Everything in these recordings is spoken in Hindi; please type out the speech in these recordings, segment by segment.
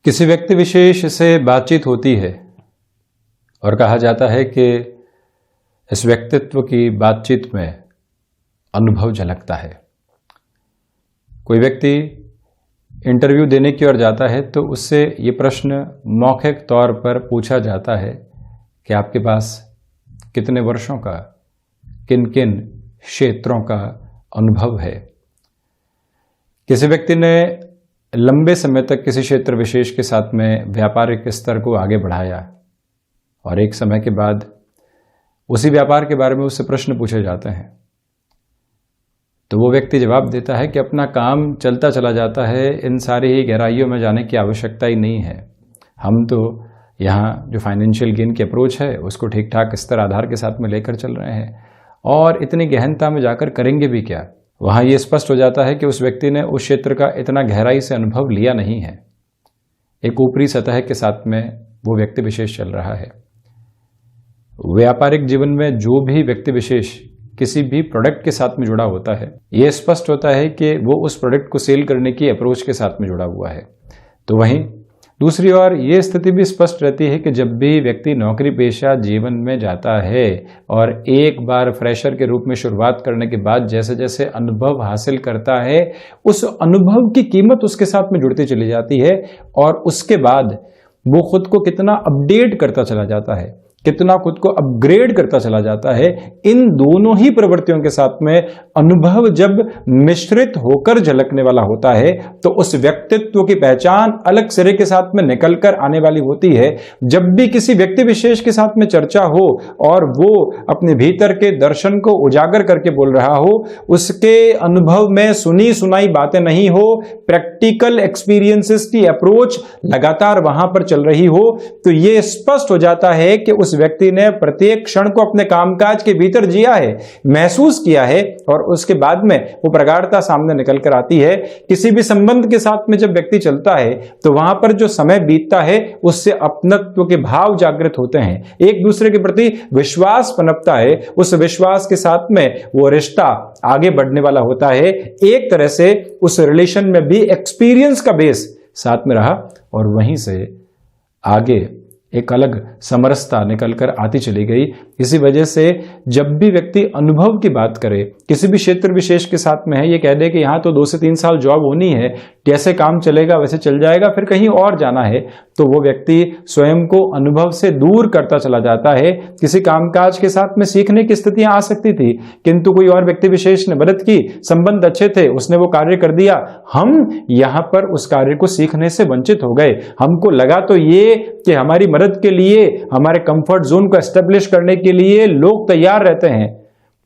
किसी व्यक्ति विशेष से बातचीत होती है और कहा जाता है कि इस व्यक्तित्व की बातचीत में अनुभव झलकता है। कोई व्यक्ति इंटरव्यू देने की ओर जाता है तो उससे ये प्रश्न मौखिक तौर पर पूछा जाता है कि आपके पास कितने वर्षों का, किन किन क्षेत्रों का अनुभव है। किसी व्यक्ति ने लंबे समय तक किसी क्षेत्र विशेष के साथ में व्यापारिक स्तर को आगे बढ़ाया और एक समय के बाद उसी व्यापार के बारे में उससे प्रश्न पूछे जाते हैं तो वो व्यक्ति जवाब देता है कि अपना काम चलता चला जाता है, इन सारी ही गहराइयों में जाने की आवश्यकता ही नहीं है। हम तो यहाँ जो फाइनेंशियल गेन की अप्रोच है उसको ठीक ठाक स्तर आधार के साथ में लेकर चल रहे हैं और इतनी गहनता में जाकर करेंगे भी क्या। वहाँ ये स्पष्ट हो जाता है कि उस व्यक्ति ने उस क्षेत्र का इतना गहराई से अनुभव लिया नहीं है। एक ऊपरी सतह के साथ में वो व्यक्ति विशेष चल रहा है। व्यापारिक जीवन में जो भी व्यक्ति विशेष किसी भी प्रोडक्ट के साथ में जुड़ा होता है, ये स्पष्ट होता है कि वो उस प्रोडक्ट को सेल करने की अप्रोच के साथ में जुड़ा हुआ है। तो वहीं दूसरी ओर ये स्थिति भी स्पष्ट रहती है कि जब भी व्यक्ति नौकरी पेशा जीवन में जाता है और एक बार फ्रेशर के रूप में शुरुआत करने के बाद जैसे जैसे अनुभव हासिल करता है, उस अनुभव की कीमत उसके साथ में जुड़ती चली जाती है और उसके बाद वो खुद को कितना अपडेट करता चला जाता है, कितना खुद को अपग्रेड करता चला जाता है। इन दोनों ही प्रवृत्तियों के साथ में अनुभव जब मिश्रित होकर झलकने वाला होता है तो उस व्यक्तित्व की पहचान अलग सिरे के साथ में निकलकर आने वाली होती है। जब भी किसी व्यक्ति विशेष के साथ में चर्चा हो और वो अपने भीतर के दर्शन को उजागर करके बोल रहा हो, उसके अनुभव में सुनी सुनाई बातें नहीं हो, प्रैक्टिकल एक्सपीरियंसेस की अप्रोच लगातार वहां पर चल रही हो, तो ये स्पष्ट हो जाता है कि उस व्यक्ति ने प्रत्येक क्षण को अपने कामकाज के भीतर जिया है, महसूस किया है और उसके बाद में वो प्रगाढ़ता सामने निकल कर आती है। किसी भी संबंध के साथ में जब व्यक्ति चलता है तो वहां पर जो समय बीतता है उससे अपनत्व के भाव जागृत होते हैं, एक दूसरे के प्रति विश्वास पनपता है। उस विश्वास के साथ में वो रिश्ता आगे बढ़ने वाला होता है। एक तरह से उस रिलेशन में भी एक्सपीरियंस का बेस साथ में रहा और वहीं से आगे एक अलग समरसता निकलकर आती चली गई। इसी वजह से जब भी व्यक्ति अनुभव की बात करे, किसी भी क्षेत्र विशेष के साथ में है, ये कह दे कि यहाँ तो 2 से 3 साल जॉब होनी है, जैसे काम चलेगा वैसे चल जाएगा, फिर कहीं और जाना है, तो वो व्यक्ति स्वयं को अनुभव से दूर करता चला जाता है। किसी कामकाज के साथ में सीखने की स्थितियां आ सकती थी किंतु कोई और व्यक्ति विशेष ने मदद की, संबंध अच्छे थे, उसने वो कार्य कर दिया, हम यहाँ पर उस कार्य को सीखने से वंचित हो गए। हमको लगा तो ये कि हमारी मदद के लिए, हमारे कंफर्ट जोन को एस्टेब्लिश करने के लिए लोग तैयार रहते हैं,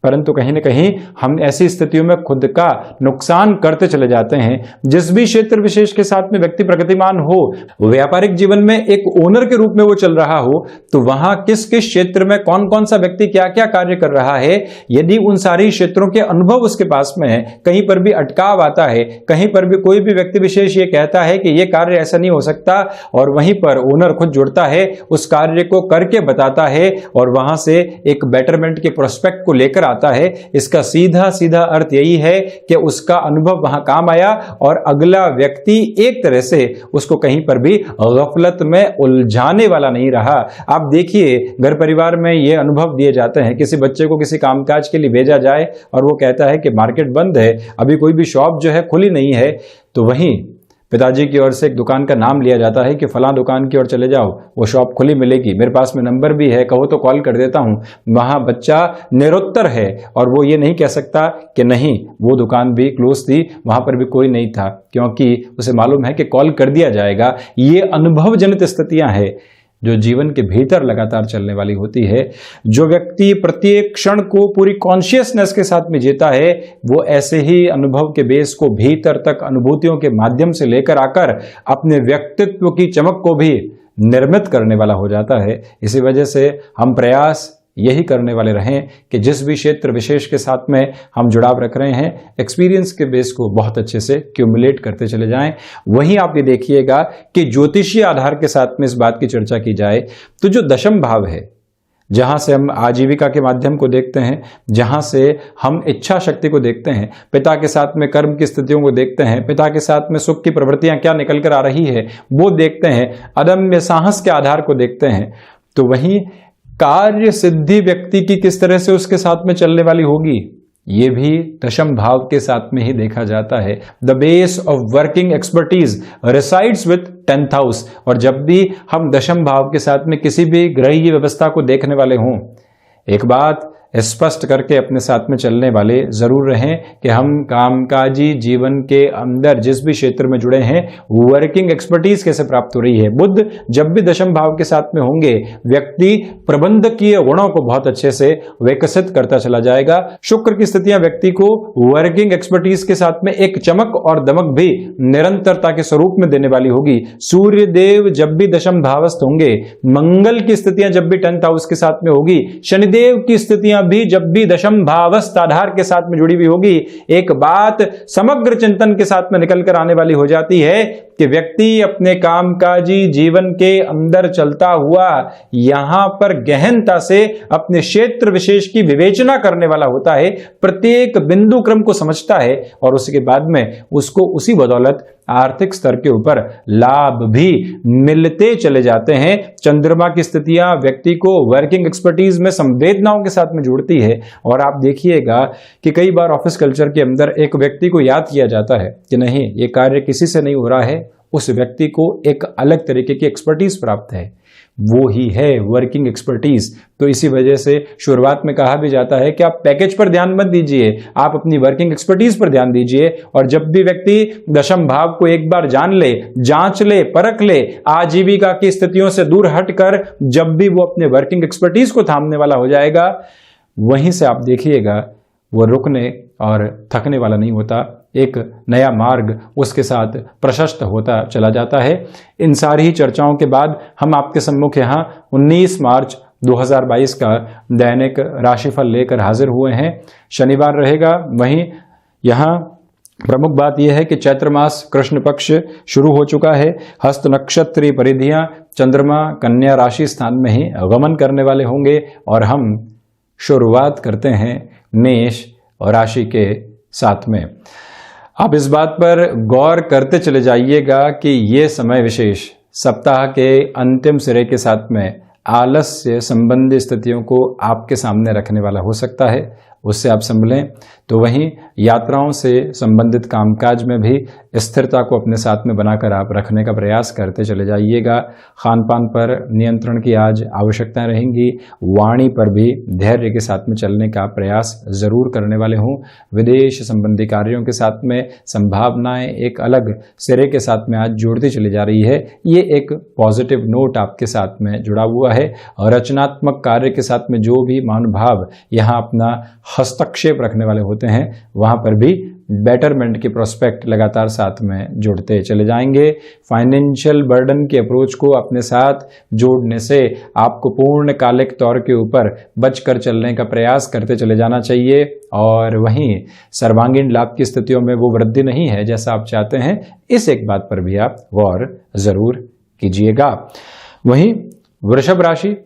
परंतु कहीं ना कहीं हम ऐसी स्थितियों में खुद का नुकसान करते चले जाते हैं। जिस भी क्षेत्र विशेष के साथ में व्यक्ति प्रगतिमान हो, व्यापारिक जीवन में एक ओनर के रूप में वो चल रहा हो, तो वहां किस किस क्षेत्र में कौन कौन सा व्यक्ति क्या क्या कार्य कर रहा है, यदि उन सारी क्षेत्रों के अनुभव उसके पास में है, कहीं पर भी अटकाव आता है, कहीं पर भी कोई भी व्यक्ति विशेष ये कहता है कि ये कार्य ऐसा नहीं हो सकता और वहीं पर ओनर खुद जुड़ता है, उस कार्य को करके बताता है और वहां से एक बेटरमेंट के प्रोस्पेक्ट को लेकर आता है। इसका सीधा सीधा अर्थ यही है कि उसका अनुभव वहां काम आया और अगला व्यक्ति एक तरह से उसको कहीं पर भी गफलत में उलझाने वाला नहीं रहा। आप देखिए, घर परिवार में ये अनुभव दिए जाते हैं, किसी बच्चे को किसी कामकाज के लिए भेजा जाए और वो कहता है कि मार्केट बंद है, अभी कोई भी शॉप जो है खुली नहीं है, तो वहीं पिताजी की ओर से एक दुकान का नाम लिया जाता है कि फलां दुकान की ओर चले जाओ, वो शॉप खुली मिलेगी, मेरे पास में नंबर भी है, कहो तो कॉल कर देता हूं। वहां बच्चा निरुत्तर है और वो ये नहीं कह सकता कि नहीं, वो दुकान भी क्लोज थी, वहां पर भी कोई नहीं था, क्योंकि उसे मालूम है कि कॉल कर दिया जाएगा। ये अनुभव जनित स्थितियां हैं जो जीवन के भीतर लगातार चलने वाली होती है। जो व्यक्ति प्रत्येक क्षण को पूरी कॉन्शियसनेस के साथ में जीता है, वो ऐसे ही अनुभव के बेस को भीतर तक अनुभूतियों के माध्यम से लेकर आकर अपने व्यक्तित्व की चमक को भी निर्मित करने वाला हो जाता है। इसी वजह से हम प्रयास यही करने वाले रहें कि जिस भी क्षेत्र विशेष के साथ में हम जुड़ाव रख रहे हैं, एक्सपीरियंस के बेस को बहुत अच्छे से क्यूमुलेट करते चले जाएं। वहीं आप ये देखिएगा कि ज्योतिषीय आधार के साथ में इस बात की चर्चा की जाए तो जो दशम भाव है, जहां से हम आजीविका के माध्यम को देखते हैं, जहां से हम इच्छा शक्ति को देखते हैं, पिता के साथ में कर्म की स्थितियों को देखते हैं, पिता के साथ में सुख की प्रवृत्तियां क्या निकल कर आ रही है वो देखते हैं, अदम्य साहस के आधार को देखते हैं, तो वहीं कार्य सिद्धि व्यक्ति की किस तरह से उसके साथ में चलने वाली होगी, ये भी दशम भाव के साथ में ही देखा जाता है। The base of working expertise resides with 10th house. और जब भी हम दशम भाव के साथ में किसी भी ग्रहीय व्यवस्था को देखने वाले हों, एक बात स्पष्ट करके अपने साथ में चलने वाले जरूर रहें कि हम कामकाजी जीवन के अंदर जिस भी क्षेत्र में जुड़े हैं वर्किंग एक्सपर्टीज कैसे प्राप्त हो रही है। बुध जब भी दशम भाव के साथ में होंगे, व्यक्ति प्रबंधकीय गुणों को बहुत अच्छे से विकसित करता चला जाएगा। शुक्र की स्थितियां व्यक्ति को वर्किंग एक्सपर्टीज के साथ में एक चमक और दमक भी निरंतरता के स्वरूप में देने वाली होगी। सूर्य देव जब भी दशम भावस्थ होंगे, मंगल की स्थितियां जब भी 10th हाउस के साथ में होगी, शनिदेव की स्थितियां भी जब भी दशम भावस्थ आधार के साथ में जुड़ी हुई होगी, एक बात समग्र चिंतन के साथ में निकल कर आने वाली हो जाती है कि व्यक्ति अपने कामकाजी जीवन के अंदर चलता हुआ यहां पर गहनता से अपने क्षेत्र विशेष की विवेचना करने वाला होता है, प्रत्येक बिंदु क्रम को समझता है और उसके बाद में उसको उसी बदौलत आर्थिक स्तर के ऊपर लाभ भी मिलते चले जाते हैं। चंद्रमा की स्थितियां व्यक्ति को वर्किंग एक्सपर्टीज में संवेदनाओं के साथ में जोड़ती है और आप देखिएगा कि कई बार ऑफिस कल्चर के अंदर एक व्यक्ति को याद किया जाता है कि नहीं ये कार्य किसी से नहीं हो रहा है, उस व्यक्ति को एक अलग तरीके की एक्सपर्टीज प्राप्त है, वो ही है वर्किंग एक्सपर्टीज। तो इसी वजह से शुरुआत में कहा भी जाता है कि आप पैकेज पर ध्यान मत दीजिए, आप अपनी वर्किंग एक्सपर्टीज पर ध्यान दीजिए। और जब भी व्यक्ति दशम भाव को एक बार जान ले, जांच ले, परख ले, आजीविका की स्थितियों से दूर हटकर जब भी वो अपने वर्किंग एक्सपर्टीज को थामने वाला हो जाएगा, वहीं से आप देखिएगा वो रुकने और थकने वाला नहीं होता, एक नया मार्ग उसके साथ प्रशस्त होता चला जाता है। इन सारी ही चर्चाओं के बाद हम आपके सम्मुख यहाँ 19 मार्च 2022 का दैनिक राशिफल लेकर हाजिर हुए हैं। शनिवार रहेगा। वहीं यहाँ प्रमुख बात यह है कि चैत्र मास कृष्ण पक्ष शुरू हो चुका है। हस्त नक्षत्री परिधियां चंद्रमा कन्या राशि स्थान में ही गमन करने वाले होंगे और हम शुरुआत करते हैं मेष और राशि के साथ में। आप इस बात पर गौर करते चले जाइएगा कि ये समय विशेष सप्ताह के अंतिम सिरे के साथ में आलस्य संबंधी स्थितियों को आपके सामने रखने वाला हो सकता है, उससे आप संभलें। तो वहीं यात्राओं से संबंधित कामकाज में भी स्थिरता को अपने साथ में बनाकर आप रखने का प्रयास करते चले जाइएगा। खान पान पर नियंत्रण की आज आवश्यकताएं रहेंगी। वाणी पर भी धैर्य के साथ में चलने का प्रयास जरूर करने वाले हों। विदेश संबंधी कार्यों के साथ में संभावनाएं एक अलग सिरे के साथ में आज जुड़ती चली जा रही है। ये एक पॉजिटिव नोट आपके साथ में जुड़ा हुआ है और रचनात्मक कार्य के साथ में जो भी महानुभाव यहाँ अपना हस्तक्षेप रखने वाले होते हैं, वहां पर भी बेटरमेंट के प्रोस्पेक्ट लगातार साथ में जुड़ते चले जाएंगे। फाइनेंशियल बर्डन की अप्रोच को अपने साथ जोड़ने से आपको पूर्णकालिक तौर के ऊपर बचकर चलने का प्रयास करते चले जाना चाहिए। और वहीं सर्वांगीण लाभ की स्थितियों में वो वृद्धि नहीं है जैसा आप चाहते हैं, इस एक बात पर भी आप गौर जरूर कीजिएगा। वहीं वृषभ राशि,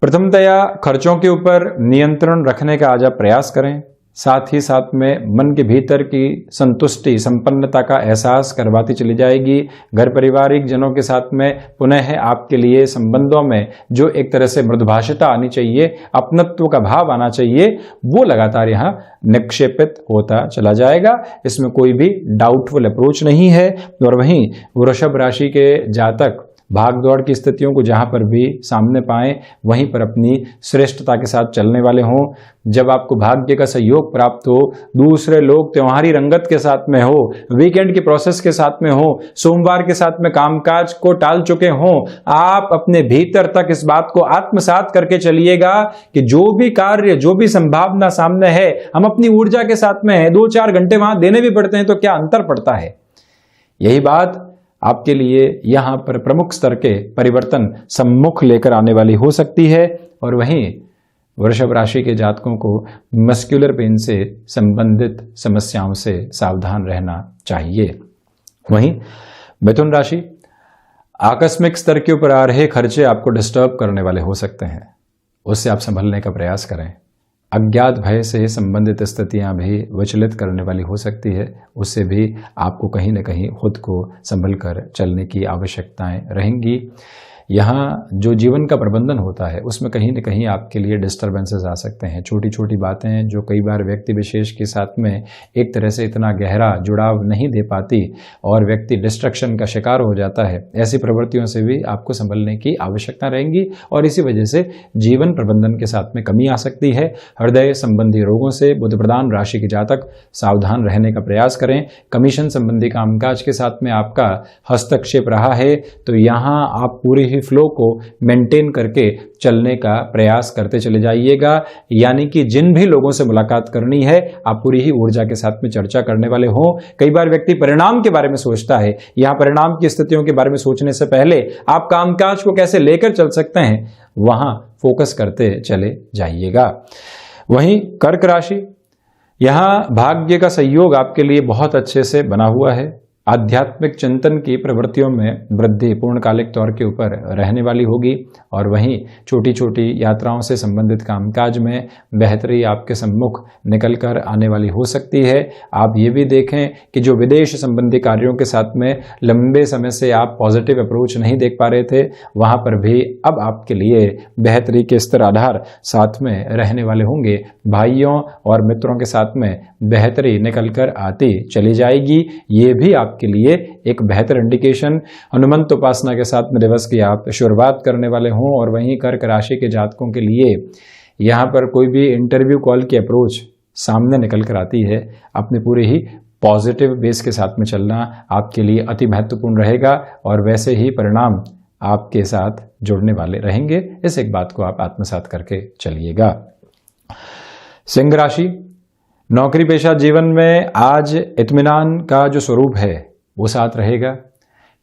प्रथमतया खर्चों के ऊपर नियंत्रण रखने का आज आप प्रयास करें। साथ ही साथ में मन के भीतर की संतुष्टि, संपन्नता का एहसास करवाती चली जाएगी। घर पारिवारिक जनों के साथ में पुनः आपके लिए संबंधों में जो एक तरह से मृदुभाषिता आनी चाहिए, अपनत्व का भाव आना चाहिए, वो लगातार यहाँ निक्षेपित होता चला जाएगा। इसमें कोई भी डाउटफुल अप्रोच नहीं है। और वहीं वृषभ राशि के जातक भाग दौड़ की स्थितियों को जहां पर भी सामने पाएं, वहीं पर अपनी श्रेष्ठता के साथ चलने वाले हों। जब आपको भाग्य का सहयोग प्राप्त हो, दूसरे लोग त्योहारी रंगत के साथ में हो, वीकेंड की प्रोसेस के साथ में हो, सोमवार के साथ में कामकाज को टाल चुके हों, आप अपने भीतर तक इस बात को आत्मसात करके चलिएगा कि जो भी कार्य, जो भी संभावना सामने है, हम अपनी ऊर्जा के साथ में है, 2-4 घंटे वहां देने भी पड़ते हैं तो क्या अंतर पड़ता है। यही बात आपके लिए यहां पर प्रमुख स्तर के परिवर्तन सम्मुख लेकर आने वाली हो सकती है। और वहीं वृषभ राशि के जातकों को मस्कुलर पेन से संबंधित समस्याओं से सावधान रहना चाहिए। वहीं मिथुन राशि, आकस्मिक स्तर के ऊपर आ रहे खर्चे आपको डिस्टर्ब करने वाले हो सकते हैं, उससे आप संभलने का प्रयास करें। अज्ञात भय से संबंधित स्थितियां भी विचलित करने वाली हो सकती है, उससे भी आपको कहीं न कहीं खुद को संभल कर चलने की आवश्यकताएं रहेंगी। यहाँ जो जीवन का प्रबंधन होता है उसमें कहीं न कहीं आपके लिए डिस्टर्बेंसेस आ सकते हैं। छोटी छोटी बातें जो कई बार व्यक्ति विशेष के साथ में एक तरह से इतना गहरा जुड़ाव नहीं दे पाती और व्यक्ति डिस्ट्रक्शन का शिकार हो जाता है, ऐसी प्रवृत्तियों से भी आपको संभलने की आवश्यकता रहेंगी और इसी वजह से जीवन प्रबंधन के साथ में कमी आ सकती है। हृदय संबंधी रोगों से बुध प्रधान राशि के जातक सावधान रहने का प्रयास करें। कमीशन संबंधी कामकाज के साथ में आपका हस्तक्षेप रहा है तो यहाँ आप पूरी ही फ्लो को मेंटेन करके चलने का प्रयास करते चले जाइएगा। यानी कि जिन भी लोगों से मुलाकात करनी है आप पूरी ही ऊर्जा के साथ में चर्चा करने वाले हो। कई बार व्यक्ति परिणाम के बारे में सोचता है, यहाँ परिणाम की स्थितियों के बारे में सोचने से पहले आप कामकाज को कैसे लेकर चल सकते हैं वहां फोकस करते चले जाइएगा। वहीं कर्क राशि, यहाँ भाग्य का सहयोग आपके लिए बहुत अच्छे से बना हुआ है। आध्यात्मिक चिंतन की प्रवृत्तियों में वृद्धि पूर्णकालिक तौर के ऊपर रहने वाली होगी और वहीं छोटी छोटी यात्राओं से संबंधित कामकाज में बेहतरी आपके सम्मुख निकल कर आने वाली हो सकती है। आप ये भी देखें कि जो विदेश संबंधी कार्यों के साथ में लंबे समय से आप पॉजिटिव अप्रोच नहीं देख पा रहे थे, वहाँ पर भी अब आपके लिए बेहतरी के स्तर आधार साथ में रहने वाले होंगे। भाइयों और मित्रों के साथ में बेहतरी निकल कर आती चली जाएगी। ये भी आपके लिए एक बेहतर इंडिकेशन हनुमंत उपासना के साथ में दिवस की आप शुरुआत करने वाले हों। और वहीं कर्क राशि के जातकों के लिए यहाँ पर कोई भी इंटरव्यू कॉल की अप्रोच सामने निकल कर आती है, अपने पूरे ही पॉजिटिव बेस के साथ में चलना आपके लिए अति महत्वपूर्ण रहेगा और वैसे ही परिणाम आपके साथ जुड़ने वाले रहेंगे। इस एक बात को आप आत्मसात करके चलिएगा। सिंह राशि, नौकरी पेशा जीवन में आज इत्मीनान का जो स्वरूप है वो साथ रहेगा।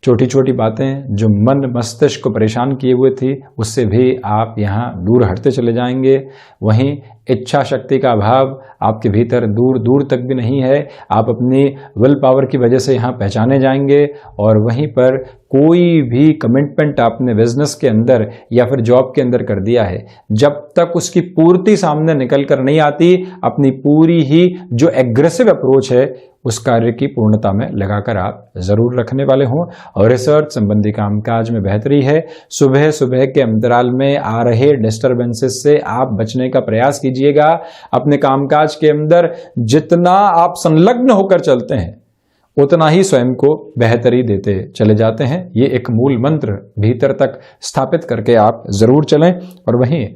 छोटी छोटी बातें जो मन मस्तिष्क को परेशान किए हुए थी उससे भी आप यहाँ दूर हटते चले जाएंगे। वहीं इच्छा शक्ति का अभाव आपके भीतर दूर दूर तक भी नहीं है, आप अपनी विल पावर की वजह से यहाँ पहचाने जाएंगे। और वहीं पर कोई भी कमिटमेंट आपने बिजनेस के अंदर या फिर जॉब के अंदर कर दिया है, जब तक उसकी पूर्ति सामने निकल कर नहीं आती, अपनी पूरी ही जो एग्रेसिव अप्रोच है उस कार्य की पूर्णता में लगाकर आप जरूर रखने वाले हों। और रिसर्च संबंधी कामकाज में बेहतरी है। सुबह सुबह के अंतराल में आ रहे डिस्टर्बेंसेस से आप बचने का प्रयास कीजिएगा। अपने कामकाज के अंदर जितना आप संलग्न होकर चलते हैं उतना ही स्वयं को बेहतरी देते चले जाते हैं। ये एक मूल मंत्र भीतर तक स्थापित करके आप जरूर चलें। और वहीं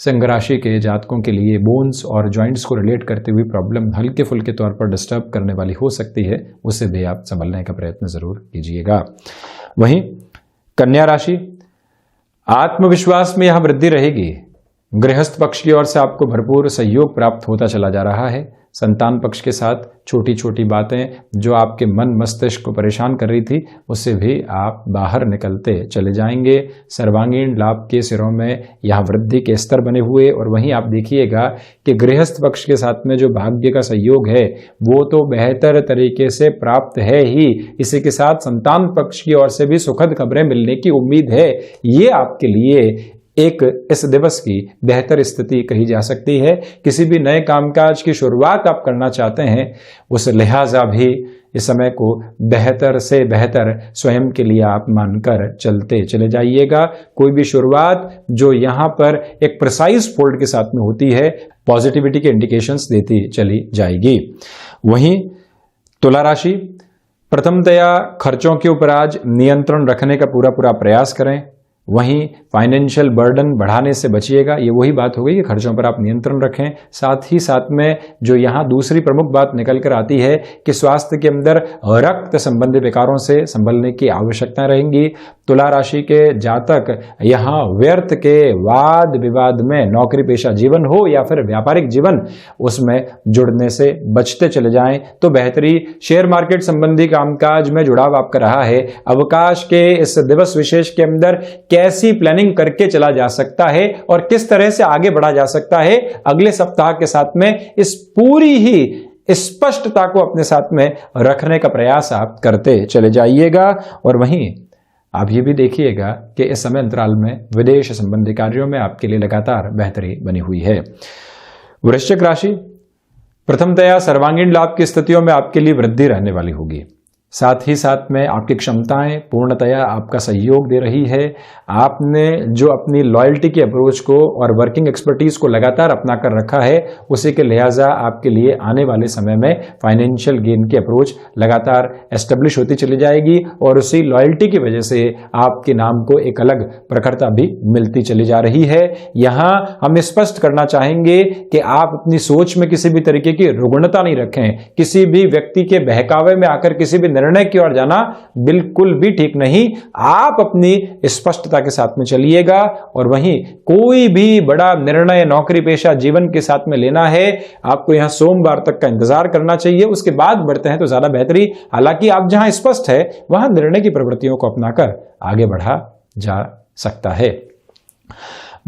सिंह राशि के जातकों के लिए बोन्स और जॉइंट्स को रिलेट करते हुए प्रॉब्लम हल्के फुल्के तौर पर डिस्टर्ब करने वाली हो सकती है, उससे भी आप संभलने का प्रयत्न जरूर कीजिएगा। वहीं कन्या राशि, आत्मविश्वास में यहां वृद्धि रहेगी। गृहस्थ पक्ष की ओर से आपको भरपूर सहयोग प्राप्त होता चला जा रहा है। संतान पक्ष के साथ छोटी छोटी बातें जो आपके मन मस्तिष्क को परेशान कर रही थी उससे भी आप बाहर निकलते चले जाएंगे। सर्वांगीण लाभ के सिरों में यहाँ वृद्धि के स्तर बने हुए। और वहीं आप देखिएगा कि गृहस्थ पक्ष के साथ में जो भाग्य का सहयोग है वो तो बेहतर तरीके से प्राप्त है ही, इसी के साथ संतान पक्ष की ओर से भी सुखद खबरें मिलने की उम्मीद है। ये आपके लिए एक इस दिवस की बेहतर स्थिति कही जा सकती है। किसी भी नए कामकाज की शुरुआत आप करना चाहते हैं उस लिहाजा भी इस समय को बेहतर से बेहतर स्वयं के लिए आप मानकर चलते चले जाइएगा। कोई भी शुरुआत जो यहाँ पर एक प्रिसाइज फोल्ड के साथ में होती है पॉजिटिविटी के इंडिकेशंस देती चली जाएगी। वहीं तुला राशि, प्रथमतया खर्चों के ऊपर आज नियंत्रण रखने का पूरा प्रयास करें। वहीं फाइनेंशियल बर्डन बढ़ाने से बचिएगा। ये वही बात हो गई कि खर्चों पर आप नियंत्रण रखें। साथ ही साथ में जो यहाँ दूसरी प्रमुख बात निकल कर आती है कि स्वास्थ्य के अंदर रक्त संबंधी विकारों से संभलने की आवश्यकता रहेंगी। तुला राशि के जातक यहाँ व्यर्थ के वाद विवाद में नौकरी पेशा जीवन हो या फिर व्यापारिक जीवन उसमें जुड़ने से बचते चले जाएं तो बेहतरी। शेयर मार्केट संबंधी कामकाज में जुड़ाव आपका रहा है। अवकाश के इस दिवस विशेष के अंदर कैसी प्लानिंग करके चला जा सकता है और किस तरह से आगे बढ़ा जा सकता है, अगले सप्ताह के साथ में इस पूरी ही स्पष्टता को अपने साथ में रखने का प्रयास आप करते चले जाइएगा। और वहीं आप ये भी देखिएगा कि इस समय अंतराल में विदेश संबंधी कार्यों में आपके लिए लगातार बेहतरी बनी हुई है। वृश्चिक राशि, प्रथमतया सर्वांगीण लाभ की स्थितियों में आपके लिए वृद्धि रहने वाली होगी। साथ ही साथ में आपकी क्षमताएं पूर्णतया आपका सहयोग दे रही है। आपने जो अपनी लॉयल्टी की अप्रोच को और वर्किंग एक्सपर्टीज को लगातार अपना कर रखा है, उसी के लिहाजा आपके लिए आने वाले समय में फाइनेंशियल गेन की अप्रोच लगातार एस्टेब्लिश होती चली जाएगी और उसी लॉयल्टी की वजह से आपके नाम को एक अलग प्रखरता भी मिलती चली जा रही है। यहां हम स्पष्ट करना चाहेंगे कि आप अपनी सोच में किसी भी तरीके की रुग्णता नहीं रखें। किसी भी व्यक्ति के बहकावे में आकर किसी भी निर्णय की ओर जाना बिल्कुल भी ठीक नहीं। आप अपनी स्पष्टता के साथ में चलिएगा और वहीं कोई भी बड़ा निर्णय नौकरी पेशा जीवन के साथ में लेना है, आपको यहां सोमवार तक का इंतजार करना चाहिए, उसके बाद बढ़ते हैं तो ज्यादा बेहतरी। हालांकि आप जहां स्पष्ट है वहां निर्णय की प्रवृत्तियों को अपनाकर आगे बढ़ा जा सकता है।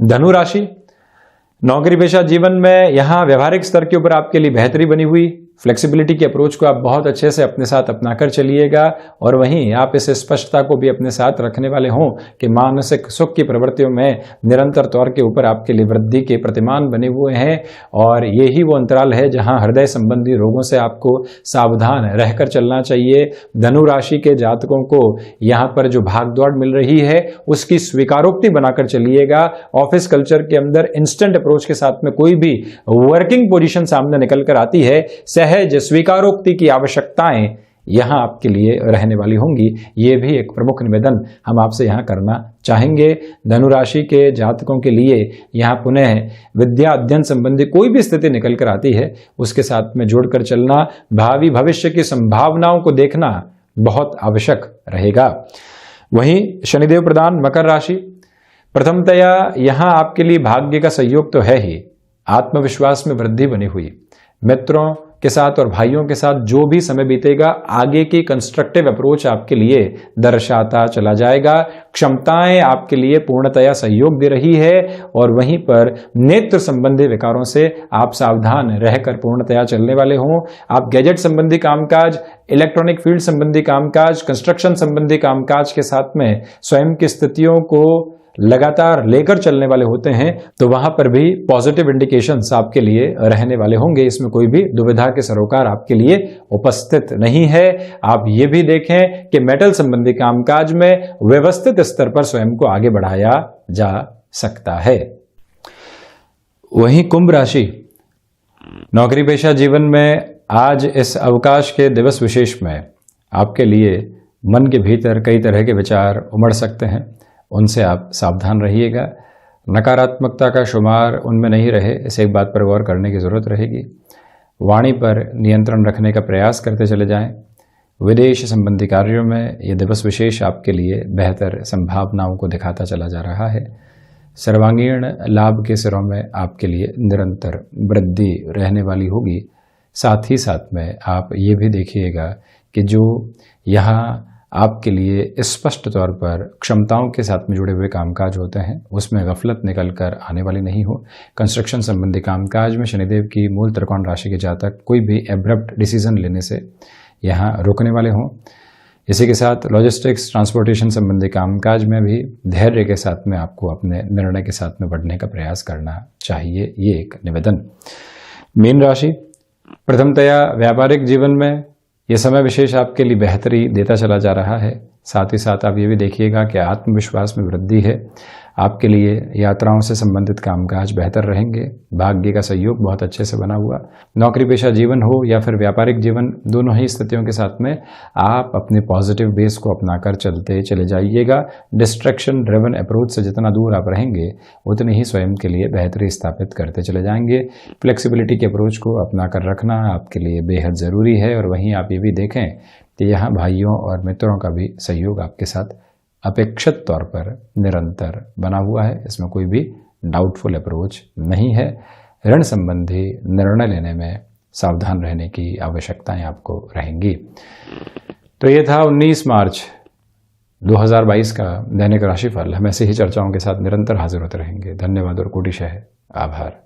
धनु राशि, नौकरी पेशा जीवन में यहां व्यवहारिक स्तर के ऊपर आपके लिए बेहतरी बनी हुई। फ्लेक्सिबिलिटी की अप्रोच को आप बहुत अच्छे से अपने साथ अपनाकर चलिएगा और वहीं आप इस स्पष्टता को भी अपने साथ रखने वाले हों कि मानसिक सुख की प्रवृत्तियों में निरंतर तौर के ऊपर आपके लिए वृद्धि के प्रतिमान बने हुए हैं। और यही वो अंतराल है जहां हृदय संबंधी रोगों से आपको सावधान रहकर चलना चाहिए। धनु राशि के जातकों को यहाँ पर जो भागदौड़ मिल रही है उसकी स्वीकारोक्ति बनाकर चलिएगा। ऑफिस कल्चर के अंदर इंस्टेंट अप्रोच के साथ में कोई भी वर्किंग पोजीशन सामने निकल कर आती है, सहज स्वीकारोक्ति की आवश्यकताएं यहां आपके लिए रहने वाली होंगी। ये भी एक प्रमुख निवेदन हम आपसे यहां करना चाहेंगे। धनु राशि के जातकों के लिए यहां पुनः विद्या अध्ययन संबंधी कोई भी स्थिति निकल कर आती है उसके साथ में जोड़कर चलना, भावी भविष्य की संभावनाओं को देखना बहुत आवश्यक रहेगा। वहीं शनिदेव प्रधान मकर राशि, प्रथमतया यहां आपके लिए भाग्य का सहयोग तो है ही, आत्मविश्वास में वृद्धि बनी हुई। मित्रों के साथ और भाइयों के साथ जो भी समय बीतेगा आगे की कंस्ट्रक्टिव अप्रोच आपके लिए दर्शाता चला जाएगा। क्षमताएं आपके लिए पूर्णतया सहयोग दे रही है और वहीं पर नेत्र संबंधी विकारों से आप सावधान रहकर पूर्णतया चलने वाले हों। आप गैजेट संबंधी कामकाज, इलेक्ट्रॉनिक फील्ड संबंधी कामकाज, कंस्ट्रक्शन संबंधी कामकाज के साथ में स्वयं की स्थितियों को लगातार लेकर चलने वाले होते हैं तो वहां पर भी पॉजिटिव इंडिकेशंस आपके लिए रहने वाले होंगे। इसमें कोई भी दुविधा के सरोकार आपके लिए उपस्थित नहीं है। आप ये भी देखें कि मेटल संबंधी कामकाज में व्यवस्थित स्तर पर स्वयं को आगे बढ़ाया जा सकता है। वहीं कुंभ राशि, नौकरी पेशा जीवन में आज इस अवकाश के दिवस विशेष में आपके लिए मन के भीतर कई तरह के विचार उमड़ सकते हैं, उनसे आप सावधान रहिएगा। नकारात्मकता का शुमार उनमें नहीं रहे, इस एक बात पर गौर करने की ज़रूरत रहेगी। वाणी पर नियंत्रण रखने का प्रयास करते चले जाएं। विदेश संबंधी कार्यों में ये दिवस विशेष आपके लिए बेहतर संभावनाओं को दिखाता चला जा रहा है। सर्वांगीण लाभ के सिरों में आपके लिए निरंतर वृद्धि रहने वाली होगी। साथ ही साथ में आप ये भी देखिएगा कि जो यहाँ आपके लिए स्पष्ट तौर पर क्षमताओं के साथ में जुड़े हुए कामकाज होते हैं उसमें गफलत निकल कर आने वाली नहीं हो। कंस्ट्रक्शन संबंधी कामकाज में शनिदेव की मूल त्रिकोण राशि के जातक कोई भी एब्रप्ट डिसीजन लेने से यहाँ रुकने वाले हों। इसी के साथ लॉजिस्टिक्स, ट्रांसपोर्टेशन संबंधी कामकाज में भी धैर्य के साथ में आपको अपने निर्णय के साथ में बढ़ने का प्रयास करना चाहिए, ये एक निवेदन। मीन राशि, प्रथमतया व्यापारिक जीवन में ये समय विशेष आपके लिए बेहतरी देता चला जा रहा है। साथ ही साथ आप ये भी देखिएगा कि आत्मविश्वास में वृद्धि है। आपके लिए यात्राओं से संबंधित कामकाज बेहतर रहेंगे। भाग्य का सहयोग बहुत अच्छे से बना हुआ। नौकरी पेशा जीवन हो या फिर व्यापारिक जीवन, दोनों ही स्थितियों के साथ में आप अपने पॉजिटिव बेस को अपनाकर चलते चले जाइएगा। डिस्ट्रैक्शन ड्रिवन अप्रोच से जितना दूर आप रहेंगे उतनी ही स्वयं के लिए बेहतरी स्थापित करते चले जाएंगे। फ्लेक्सिबिलिटी के अप्रोच को अपनाकर रखना आपके लिए बेहद ज़रूरी है। और वहीं आप ये भी देखें कि यहाँ भाइयों और मित्रों का भी सहयोग आपके साथ अपेक्षित तौर पर निरंतर बना हुआ है, इसमें कोई भी डाउटफुल अप्रोच नहीं है। ऋण संबंधी निर्णय लेने में सावधान रहने की आवश्यकताएं आपको रहेंगी। तो ये था 19 मार्च 2022 का दैनिक राशिफल। हम ऐसे ही चर्चाओं के साथ निरंतर हाजिर होते रहेंगे। धन्यवाद और कोटिशः आभार।